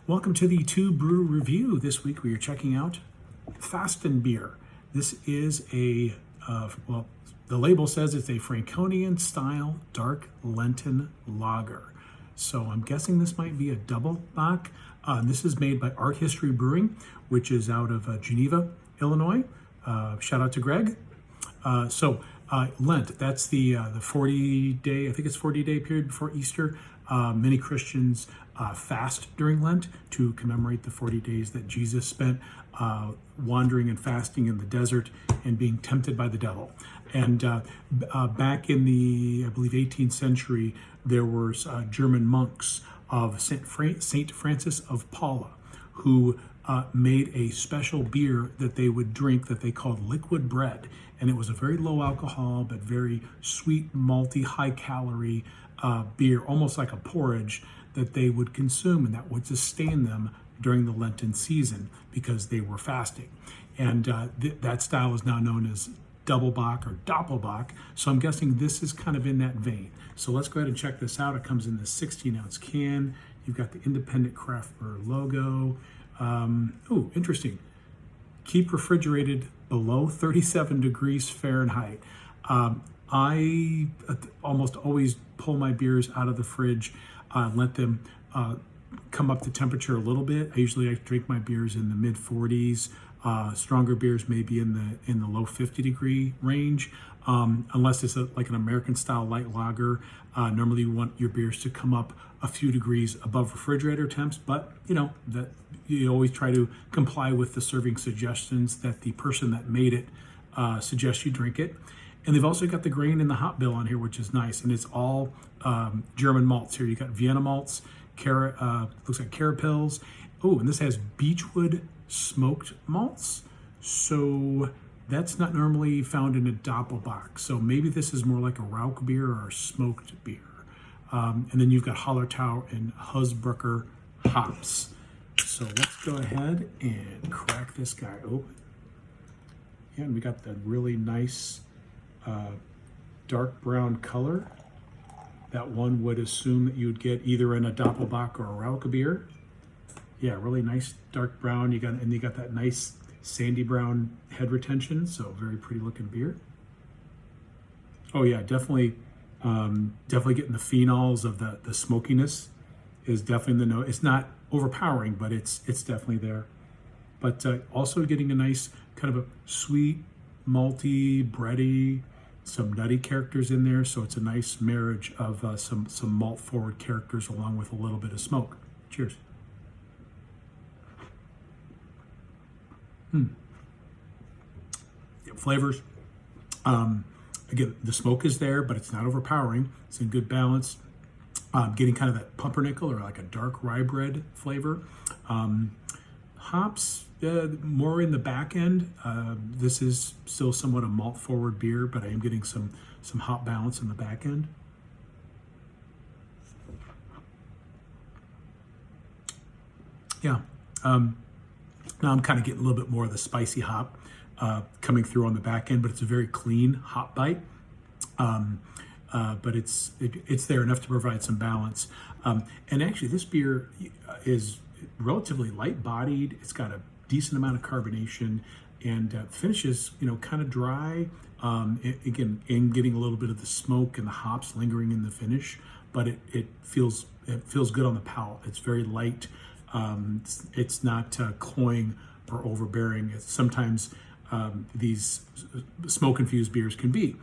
Welcome to the TUE review. This week we are checking out Fastenbier. This is a, the label says it's a Franconian-style Dark Lenten lager. So I'm guessing this might be a double bock. This is made by Art History Brewing, which is out of Geneva, Illinois. Shout out to Greg. Lent, that's the 40-day, I think it's 40-day period before Easter. Many Christians fast during Lent to commemorate the 40 days that Jesus spent wandering and fasting in the desert and being tempted by the devil. And back in the, I believe, 18th century, there were German monks of Saint Francis of Paula who made a special beer that they would drink that they called liquid bread. And it was a very low alcohol, but very sweet, malty, high calorie beer, almost like a porridge that they would consume, and that would sustain them during the Lenten season because they were fasting. And that style is now known as double bock or doppelbock. So I'm guessing this is kind of in that vein. So let's go ahead and check this out. It comes in this 16-ounce can. You've got the independent craft brewer logo. Oh, interesting. Keep refrigerated below 37 degrees Fahrenheit. I almost always pull my beers out of the fridge, let them come up to temperature a little bit. I usually drink my beers in the mid 40s. Stronger beers maybe in the low 50-degree range, unless it's like an American-style light lager. Normally you want your beers to come up a few degrees above refrigerator temps, but you know that you always try to comply with the serving suggestions that the person that made it suggests you drink it. And they've also got the grain and the hop bill on here, which is nice, and it's all German malts here. You got Vienna malts, looks like carapils. Oh, and this has beechwood smoked malts. So that's not normally found in a doppelbock. So maybe this is more like a Rauchbier or a smoked beer. And then you've got Hallertau and Husbrucker hops. So let's go ahead and crack this guy open. Yeah, and we got that really nice dark brown color that one would assume that you'd get either in a doppelbock or a Rauchbier. Yeah, really nice dark brown. You got that nice sandy brown head retention, so very pretty looking beer. Oh yeah, definitely getting the phenols of the smokiness is definitely in the note. It's not overpowering, but it's definitely there. But also getting a nice kind of a sweet, malty, bready, some nutty characters in there. So it's a nice marriage of some malt forward characters along with a little bit of smoke. Cheers. Flavors. Again, the smoke is there, but it's not overpowering. It's in good balance. Getting kind of that pumpernickel or like a dark rye bread flavor. Hops, more in the back end. This is still somewhat a malt forward beer, but I am getting some hop balance in the back end. Yeah. Now I'm kind of getting a little bit more of the spicy hop coming through on the back end, but it's a very clean hop bite. But it's there enough to provide some balance. And actually, this beer is relatively light-bodied. It's got a decent amount of carbonation and finishes, kind of dry. Again, and getting a little bit of the smoke and the hops lingering in the finish, but it feels good on the palate. It's very light. It's not cloying or overbearing. Sometimes these smoke-infused beers can be.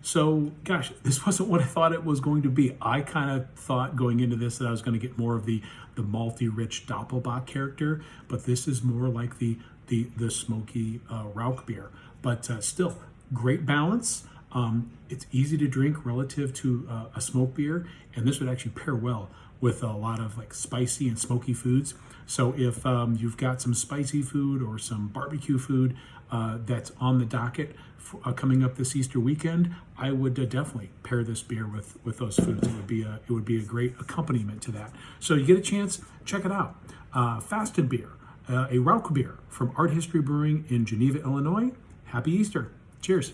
So, gosh, this wasn't what I thought it was going to be. I kind of thought going into this that I was going to get more of the malty, rich doppelbock character, but this is more like the smoky Rauchbier. But still, great balance. It's easy to drink relative to a smoke beer, and this would actually pair well with a lot of like spicy and smoky foods. So if you've got some spicy food or some barbecue food that's on the docket coming up this Easter weekend, I would definitely pair this beer with those foods. It would be a great accompaniment to that. So you get a chance, check it out. Fastenbier, a Rauchbier from Art History Brewing in Geneva, Illinois. Happy Easter. Cheers.